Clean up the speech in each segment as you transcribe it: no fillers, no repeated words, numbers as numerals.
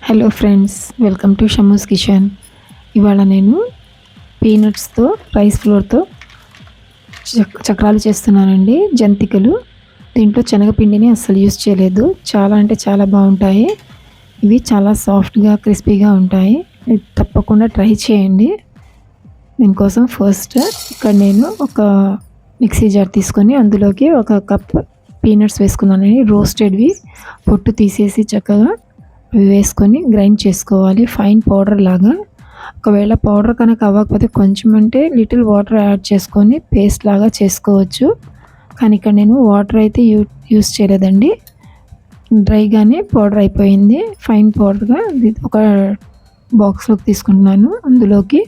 Hello friends, welcome to Shammu's kitchen. ఇవాళ నేను పీనట్స్తో rice ఫ్లోర్తో చక్రాలు చేస్తున్నానండి. జంతికలు. దీంట్లో శనగపిండిని అస్సలు యూస్ చేయలేదు. చాలా అంటే చాలా బాగుంటాయి. ఇవి చాలా సాఫ్ట్గా క్రిస్పీగా ఉంటాయి. తప్పకుండా ట్రై చేయండి. దీనికోసం ఫస్ట్ ఇక్కడ నేను ఒక మిక్సీ జార్ తీసుకొని అందులోకి ఒక కప్ పీనట్స్ వేసుకున్నానండి. రోస్టెడ్వి పొట్టు తీసేసి చక్కగా వేసుకొని గ్రైండ్ చేసుకోవాలి ఫైన్ పౌడర్ లాగా. ఒకవేళ పౌడర్ కనుక అవ్వకపోతే కొంచెం అంటే లిటిల్ వాటర్ యాడ్ చేసుకొని పేస్ట్ లాగా చేసుకోవచ్చు. కానీ ఇక్కడ నేను వాటర్ అయితే యూస్ చేయలేదండి. డ్రైగానే పౌడర్ అయిపోయింది. ఫైన్ పౌడర్గా ఒక బాక్స్లోకి తీసుకుంటున్నాను. అందులోకి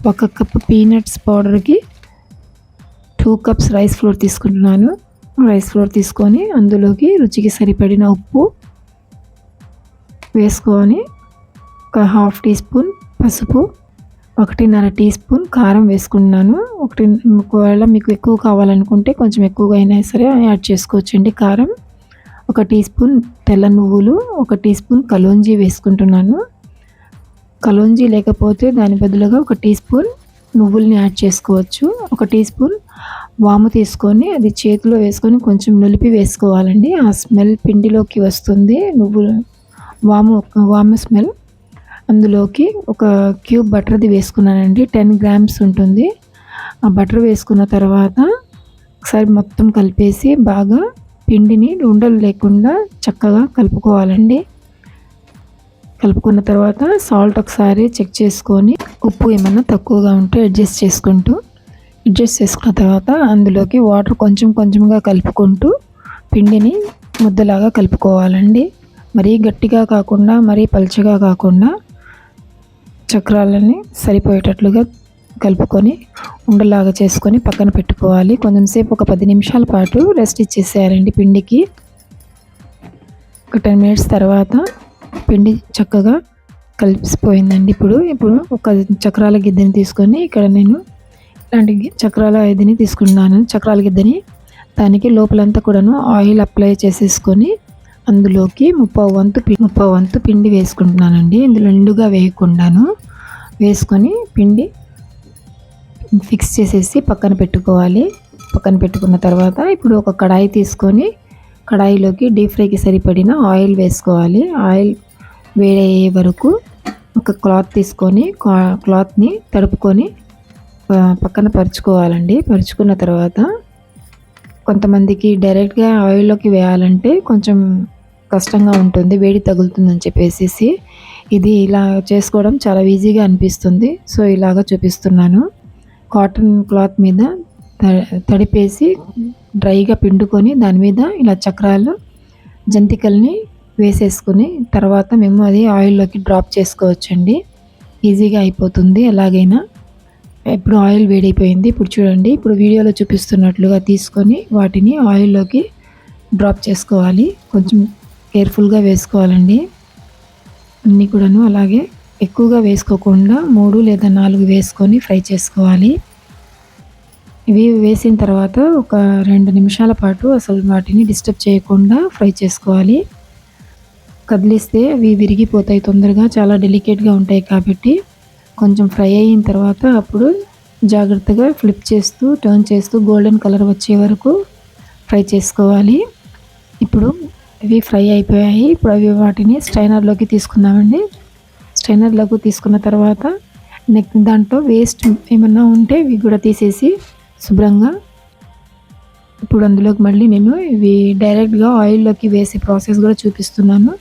1 కప్ పీనట్స్ పౌడర్కి 2 కప్స్ రైస్ ఫ్లోర్ తీసుకుంటున్నాను. రైస్ ఫ్లోర్ తీసుకొని అందులోకి రుచికి సరిపడిన ఉప్పు వేసుకొని ఒక 1/2 టీ స్పూన్ పసుపు, 1.5 టీ స్పూన్ కారం వేసుకున్నాను. ఒకవేళ మీకు ఎక్కువ కావాలనుకుంటే కొంచెం ఎక్కువగా అయినా సరే యాడ్ చేసుకోవచ్చండి కారం. 1 టీ స్పూన్ తెల్ల నువ్వులు, 1 టీ స్పూన్ కలోంజీ వేసుకుంటున్నాను. కలోంజీ లేకపోతే దాని బదులుగా 1 టీ స్పూన్ నువ్వుల్ని యాడ్ చేసుకోవచ్చు. 1 టీ స్పూన్ వాము తీసుకొని అది చేతిలో వేసుకొని కొంచెం నులిపి వేసుకోవాలండి. ఆ స్మెల్ పిండిలోకి వస్తుంది. వాము స్మెల్. అందులోకి ఒక క్యూబ్ బటర్ది వేసుకున్నానండి. 10 గ్రామ్స్ ఉంటుంది. ఆ బటర్ వేసుకున్న తర్వాత ఒకసారి మొత్తం కలిపేసి బాగా పిండిని ఉండలు లేకుండా చక్కగా కలుపుకోవాలండి. కలుపుకున్న తర్వాత సాల్ట్ ఒకసారి చెక్ చేసుకొని ఉప్పు ఏమన్నా తక్కువగా ఉంటే అడ్జస్ట్ చేసుకున్న తర్వాత అందులోకి వాటర్ కొంచెం కొంచెంగా కలుపుకుంటూ పిండిని ముద్దలాగా కలుపుకోవాలండి. మరీ గట్టిగా కాకుండా మరీ పలుచగా కాకుండా చక్రాలని సరిపోయేటట్లుగా కలుపుకొని ఉండలాగా చేసుకొని పక్కన పెట్టుకోవాలి. కొంచెం సేపు ఒక 10 నిమిషాల పాటు రెస్ట్ ఇచ్చేసేయాలండి పిండికి. ఒక 10 మినిట్స్ తర్వాత పిండి చక్కగా కలిసిపోయిందండి. ఇప్పుడు ఒక చక్రాల గిద్దెని తీసుకొని ఇక్కడ నేను ఇలాంటి చక్రాల గిద్దెని తీసుకున్నాను. చక్రాల గిద్దెని దానికి లోపలంతా కూడాను ఆయిల్ అప్లై చేసేసుకొని అందులోకి 3/4 వంతు పిండి వేసుకుంటున్నానండి. ఇందులో నిండుగా వేయకుండాను వేసుకొని పిండి ఫిక్స్ చేసేసి పక్కన పెట్టుకోవాలి. పక్కన పెట్టుకున్న తర్వాత ఇప్పుడు ఒక కడాయి తీసుకొని కడాయిలోకి డీప్ ఫ్రైకి సరిపడిన ఆయిల్ వేసుకోవాలి. ఆయిల్ వేడయ్యే వరకు ఒక క్లాత్ తీసుకొని క్లాత్ని తడుపుకొని పక్కన పరుచుకోవాలండి. పరుచుకున్న తర్వాత కొంతమందికి డైరెక్ట్గా ఆయిల్లోకి వేయాలంటే కొంచెం కష్టంగా ఉంటుంది, వేడి తగులుతుందని చెప్పేసి ఇది ఇలా చేసుకోవడం చాలా ఈజీగా అనిపిస్తుంది. సో ఇలాగ చూపిస్తున్నాను. కాటన్ క్లాత్ మీద తడిపేసి డ్రైగా పిండుకొని దాని మీద ఇలా చక్రాలు జంతికల్ని వేసేసుకుని తర్వాత మేము అది ఆయిల్లోకి డ్రాప్ చేసుకోవచ్చండి. ఈజీగా అయిపోతుంది ఎలాగైనా. ఇప్పుడు ఆయిల్ వేడైపోయింది. ఇప్పుడు చూడండి, ఇప్పుడు వీడియోలో చూపిస్తున్నట్లుగా తీసుకొని వాటిని ఆయిల్లోకి డ్రాప్ చేసుకోవాలి. కొంచెం కేర్ఫుల్గా వేసుకోవాలండి అన్నీ కూడాను. అలాగే ఎక్కువగా వేసుకోకుండా 3 లేదా 4 వేసుకొని ఫ్రై చేసుకోవాలి. ఇవి వేసిన తర్వాత ఒక 2 నిమిషాల పాటు అసలు వాటిని డిస్టర్బ్ చేయకుండా ఫ్రై చేసుకోవాలి. కదిలిస్తే అవి విరిగిపోతాయి తొందరగా, చాలా డెలికేట్గా ఉంటాయి కాబట్టి కొంచెం ఫ్రై అయిన తర్వాత అప్పుడు జాగ్రత్తగా ఫ్లిప్ చేస్తూ టర్న్ చేస్తూ గోల్డెన్ కలర్ వచ్చే వరకు ఫ్రై చేసుకోవాలి. ఇప్పుడు ఇవి ఫ్రై అయిపోయాయి. ఇప్పుడు వాటిని స్ట్రైనర్లోకి తీసుకుందామండి. స్ట్రైనర్లోకి తీసుకున్న తర్వాత దాంట్లో వేస్ట్ ఏమన్నా ఉంటే ఇవి కూడా తీసేసి శుభ్రంగా ఇప్పుడు అందులోకి మళ్ళీ నేను ఇవి డైరెక్ట్గా ఆయిల్లోకి వేసే ప్రాసెస్ కూడా చూపిస్తున్నాను.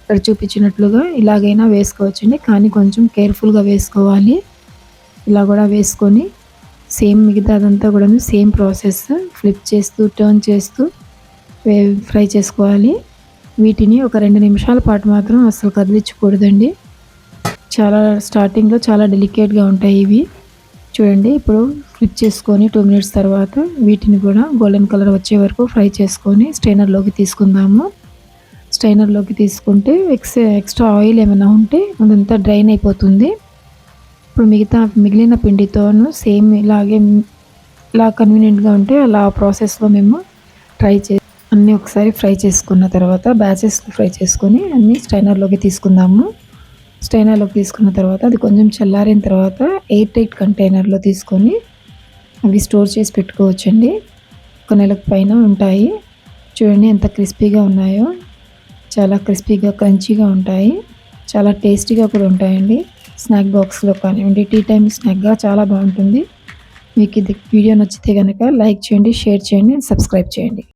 ఇక్కడ చూపించినట్లుగా ఇలాగైనా వేసుకోవచ్చండి, కానీ కొంచెం కేర్ఫుల్గా వేసుకోవాలి. ఇలా కూడా వేసుకొని సేమ్ మిగతా అదంతా కూడా సేమ్ ప్రాసెస్ ఫ్లిప్ చేస్తూ టర్న్ చేస్తూ ఫ్రై చేసుకోవాలి. వీటిని ఒక 2 నిమిషాల పాటు మాత్రం అస్సలు కదిలించకూడదండి. స్టార్టింగ్లో చాలా డెలికేట్గా ఉంటాయి ఇవి. చూడండి, ఇప్పుడు ఫ్లిప్ చేసుకొని 2 మినిట్స్ తర్వాత వీటిని కూడా గోల్డెన్ కలర్ వచ్చే వరకు ఫ్రై చేసుకొని స్ట్రైనర్లోకి తీసుకుందాము. స్ట్రైనర్లోకి తీసుకుంటే ఎక్స్ట్రా ఆయిల్ ఏమైనా ఉంటే అదంతా డ్రైన్ అయిపోతుంది. ఇప్పుడు మిగిలిన పిండితోనూ సేమ్ ఇలాగే ఇలా కన్వీనియంట్గా ఉంటే అలా ప్రాసెస్లో మేము అన్నీ ఒకసారి ఫ్రై చేసుకున్న తర్వాత బ్యాచెస్ ఫ్రై చేసుకొని అన్నీ స్ట్రైనర్లోకి తీసుకుందాము. స్ట్రైనర్‌లోకి తీసుకున్న తర్వాత అది కొంచెం చల్లారిన తర్వాత ఎయిర్ టైట్ కంటైనర్‌లో తీసుకొని అవి స్టోర్ చేసి పెట్టుకోవచ్చండి. ఒక నెలకు పైన ఉంటాయి. చూడండి ఎంత క్రిస్పీగా ఉన్నాయో. చాలా క్రిస్పీగా, క్రంచీగా ఉంటాయి. చాలా టేస్టీగా కూడా ఉంటాయండి. స్నాక్ బాక్స్‌లో కానివ్వండి, టీ టైమ్ స్నాక్‌గా చాలా బావుంటుంది. మీకు ఇది వీడియో నచ్చితే గనక లైక్ చేయండి, షేర్ చేయండి, సబ్స్క్రైబ్ చేయండి.